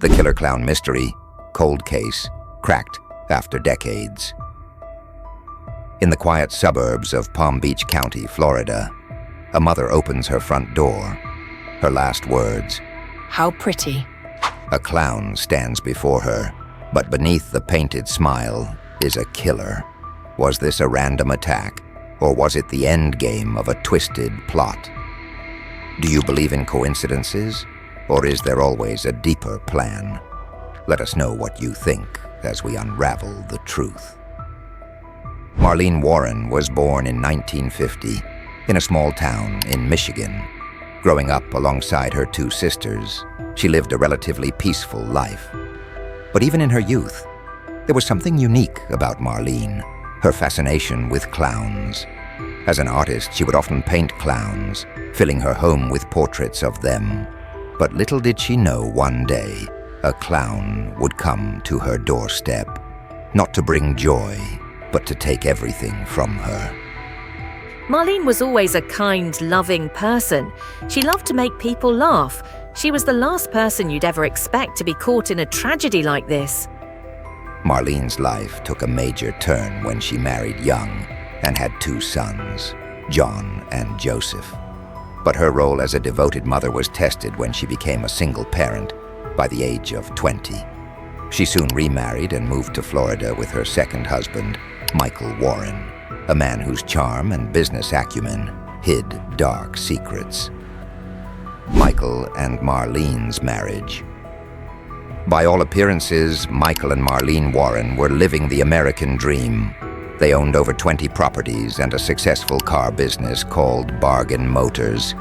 The killer clown mystery, cold case, cracked after decades. In the quiet suburbs of Palm Beach County, Florida, a mother opens her front door. Her last words, "How pretty." a clown stands before her, but beneath the painted smile is a killer. Was this a random attack, or was it the end game of a twisted plot? Do you believe in coincidences, or is there always a deeper plan? Let us know what you think as we unravel the truth. Marlene Warren was born in 1950 in a small town in Michigan. Growing up alongside her two sisters, she lived a relatively peaceful life. But even in her youth, there was something unique about Marlene, her fascination with clowns. As an artist, she would often paint clowns, filling her home with portraits of them. But little did she know one day, a clown would come to her doorstep, not to bring joy, but to take everything from her. Marlene was always a kind, loving person. She loved to make people laugh. She was the last person you'd ever expect to be caught in a tragedy like this. Marlene's life took a major turn when she married young and had two sons, John and Joseph. But her role as a devoted mother was tested when she became a single parent by the age of 20. She soon remarried and moved to Florida with her second husband, Michael Warren, a man whose charm and business acumen hid dark secrets. Michael and Marlene's marriage. By all appearances, Michael and Marlene Warren were living the American dream. They owned over 20 properties and a successful car business called Bargain Motors.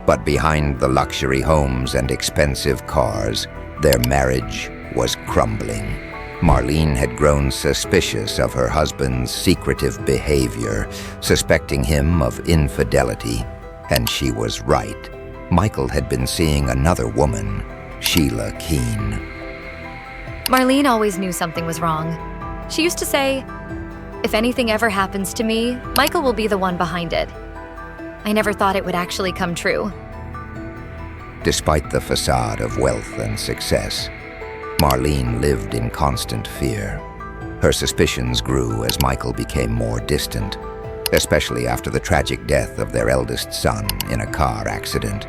But behind the luxury homes and expensive cars, their marriage was crumbling. Marlene had grown suspicious of her husband's secretive behavior, suspecting him of infidelity, and she was right. Michael had been seeing another woman, Sheila Keene. Marlene always knew something was wrong. She used to say, "If anything ever happens to me, Michael will be the one behind it." I never thought it would actually come true. Despite the facade of wealth and success, Marlene lived in constant fear. Her suspicions grew as Michael became more distant, especially after the tragic death of their eldest son in a car accident.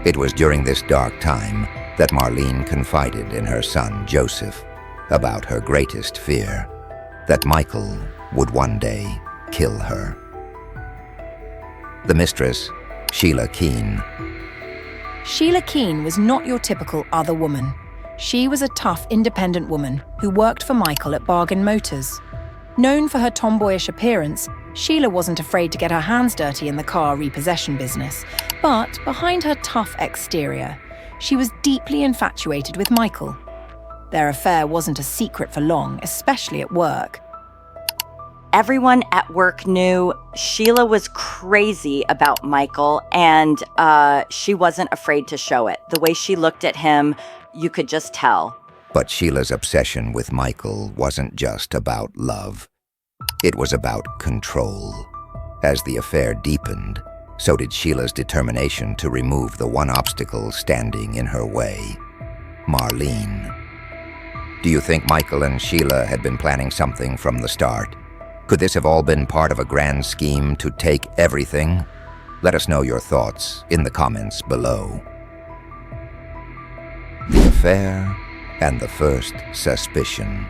It was during this dark time that Marlene confided in her son Joseph about her greatest fear, that Michael would one day kill her. The mistress, Sheila Keene. Sheila Keene was not your typical other woman. She was a tough, independent woman who worked for Michael at Bargain Motors. Known for her tomboyish appearance, Sheila wasn't afraid to get her hands dirty in the car repossession business. But behind her tough exterior, she was deeply infatuated with Michael. Their affair wasn't a secret for long, especially at work. Everyone at work knew Sheila was crazy about Michael, and she wasn't afraid to show it. The way she looked at him, you could just tell. But Sheila's obsession with Michael wasn't just about love. It was about control. As the affair deepened, so did Sheila's determination to remove the one obstacle standing in her way, Marlene. Do you think Michael and Sheila had been planning something from the start? Could this have all been part of a grand scheme to take everything? Let us know your thoughts in the comments below. The affair and the first suspicion.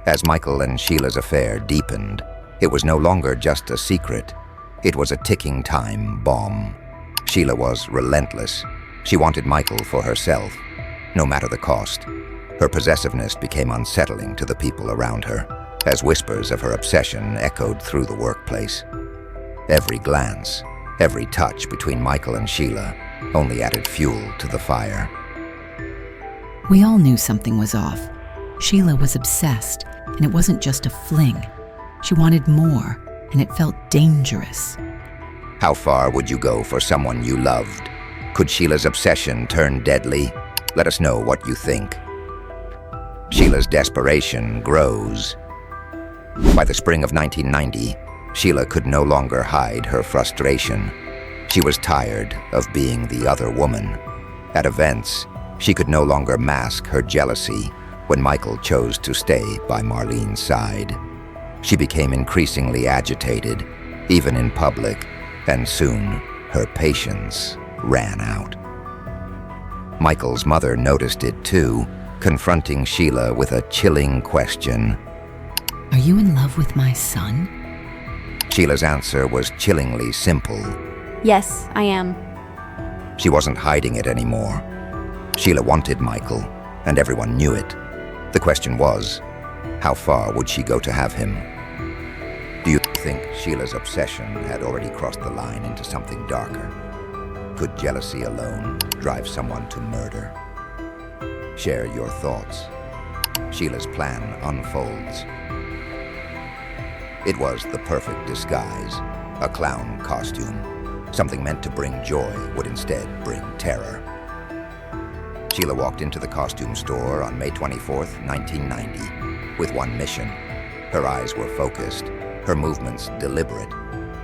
As Michael and Sheila's affair deepened, it was no longer just a secret. It was a ticking time bomb. Sheila was relentless. She wanted Michael for herself, no matter the cost. Her possessiveness became unsettling to the people around her, as whispers of her obsession echoed through the workplace. Every glance, every touch between Michael and Sheila only added fuel to the fire. We all knew something was off. Sheila was obsessed, and it wasn't just a fling. She wanted more, and it felt dangerous. How far would you go for someone you loved? Could Sheila's obsession turn deadly? Let us know what you think. Sheila's desperation grows. By the spring of 1990, Sheila could no longer hide her frustration. She was tired of being the other woman. At events, She could no longer mask her jealousy when Michael chose to stay by Marlene's side. She became increasingly agitated, even in public, and soon her patience ran out. Michael's mother noticed it too, confronting Sheila with a chilling question. Are you in love with my son? Sheila's answer was chillingly simple. Yes, I am. She wasn't hiding it anymore. Sheila wanted Michael, and everyone knew it. The question was, how far would she go to have him? Do you think Sheila's obsession had already crossed the line into something darker? Could jealousy alone drive someone to murder? Share your thoughts. Sheila's plan unfolds. It was the perfect disguise, a clown costume. Something meant to bring joy would instead bring terror. Sheila walked into the costume store on May 24th, 1990, with one mission. Her eyes were focused, her movements deliberate.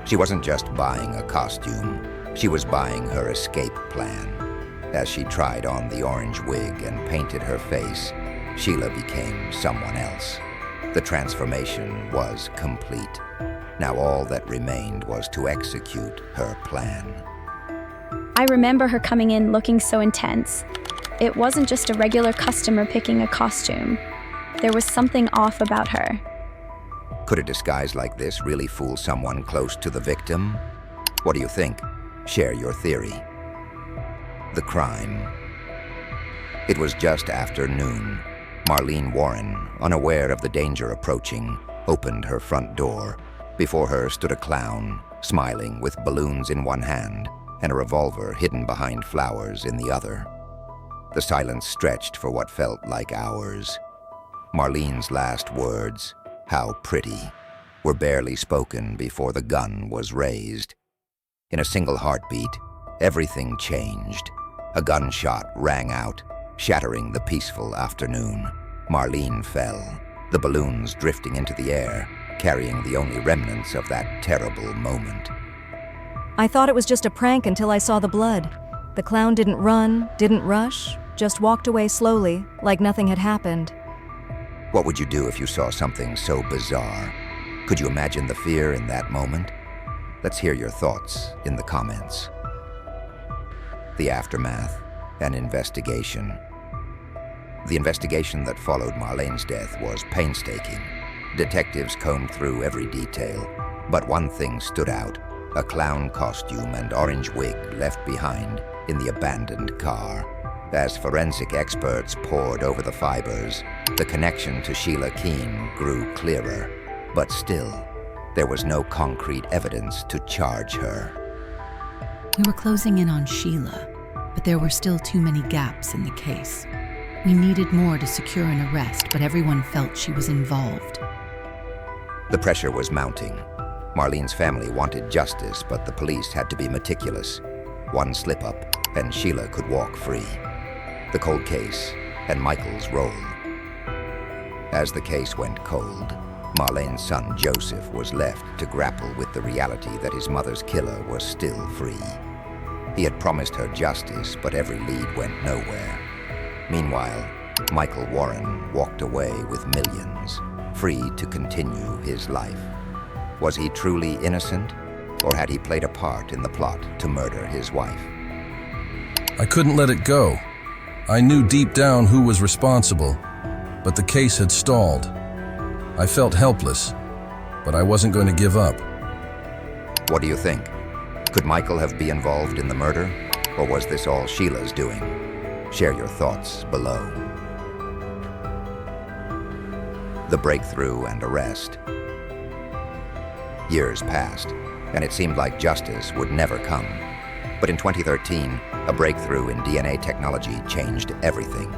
She wasn't just buying a costume, she was buying her escape plan. As she tried on the orange wig and painted her face, Sheila became someone else. The transformation was complete. Now all that remained was to execute her plan. I remember her coming in looking so intense. It wasn't just a regular customer picking a costume. There was something off about her. Could a disguise like this really fool someone close to the victim? What do you think? Share your theory. The crime. It was just after noon. Marlene Warren, unaware of the danger approaching, opened her front door. Before her stood a clown, smiling with balloons in one hand and a revolver hidden behind flowers in the other. The silence stretched for what felt like hours. Marlene's last words, "How pretty," were barely spoken before the gun was raised. In a single heartbeat, everything changed. A gunshot rang out, shattering the peaceful afternoon. Marlene fell, the balloons drifting into the air, carrying the only remnants of that terrible moment. I thought it was just a prank until I saw the blood. The clown didn't run, didn't rush, just walked away slowly, like nothing had happened. What would you do if you saw something so bizarre? Could you imagine the fear in that moment? Let's hear your thoughts in the comments. The aftermath, an investigation. The investigation that followed Marlene's death was painstaking. Detectives combed through every detail, but one thing stood out: a clown costume and orange wig left behind in the abandoned car. As forensic experts pored over the fibers, the connection to Sheila Keene grew clearer. But still, there was no concrete evidence to charge her. We were closing in on Sheila, but there were still too many gaps in the case. We needed more to secure an arrest, but everyone felt she was involved. The pressure was mounting. Marlene's family wanted justice, but the police had to be meticulous. One slip-up, and Sheila could walk free. The cold case, and Michael's role. As the case went cold, Marlene's son Joseph was left to grapple with the reality that his mother's killer was still free. He had promised her justice, but every lead went nowhere. Meanwhile, Michael Warren walked away with millions, free to continue his life. Was he truly innocent, or had he played a part in the plot to murder his wife? I couldn't let it go. I knew deep down who was responsible, but the case had stalled. I felt helpless, but I wasn't going to give up. What do you think? Could Michael have been involved in the murder, or was this all Sheila's doing? Share your thoughts below. The breakthrough and arrest. Years passed, and it seemed like justice would never come. But in 2013, a breakthrough in DNA technology changed everything.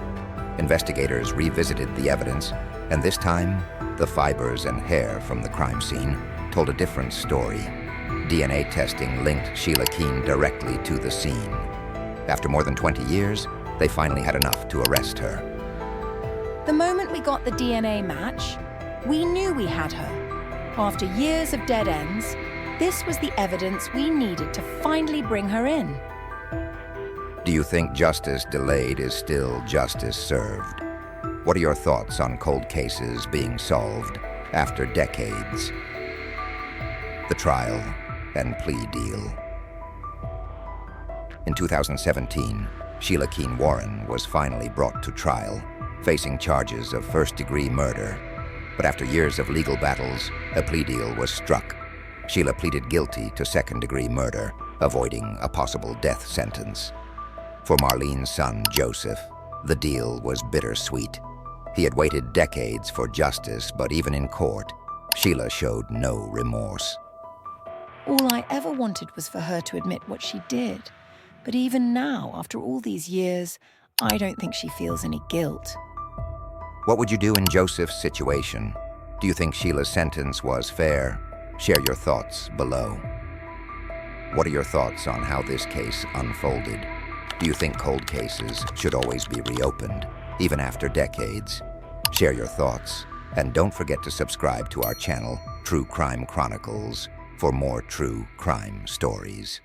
Investigators revisited the evidence, and this time, the fibers and hair from the crime scene told a different story. DNA testing linked Sheila Keene directly to the scene. After more than 20 years, they finally had enough to arrest her. The moment we got the DNA match, we knew we had her. After years of dead ends, this was the evidence we needed to finally bring her in. Do you think justice delayed is still justice served? What are your thoughts on cold cases being solved after decades? The trial and plea deal. In 2017, Sheila Keene Warren was finally brought to trial, facing charges of first-degree murder. But after years of legal battles, a plea deal was struck. Sheila pleaded guilty to second-degree murder, avoiding a possible death sentence. For Marlene's son, Joseph, the deal was bittersweet. He had waited decades for justice, but even in court, Sheila showed no remorse. All I ever wanted was for her to admit what she did. But even now, after all these years, I don't think she feels any guilt. What would you do in Joseph's situation? Do you think Sheila's sentence was fair? Share your thoughts below. What are your thoughts on how this case unfolded? Do you think cold cases should always be reopened, even after decades? Share your thoughts, and don't forget to subscribe to our channel, True Crime Chronicles, for more true crime stories.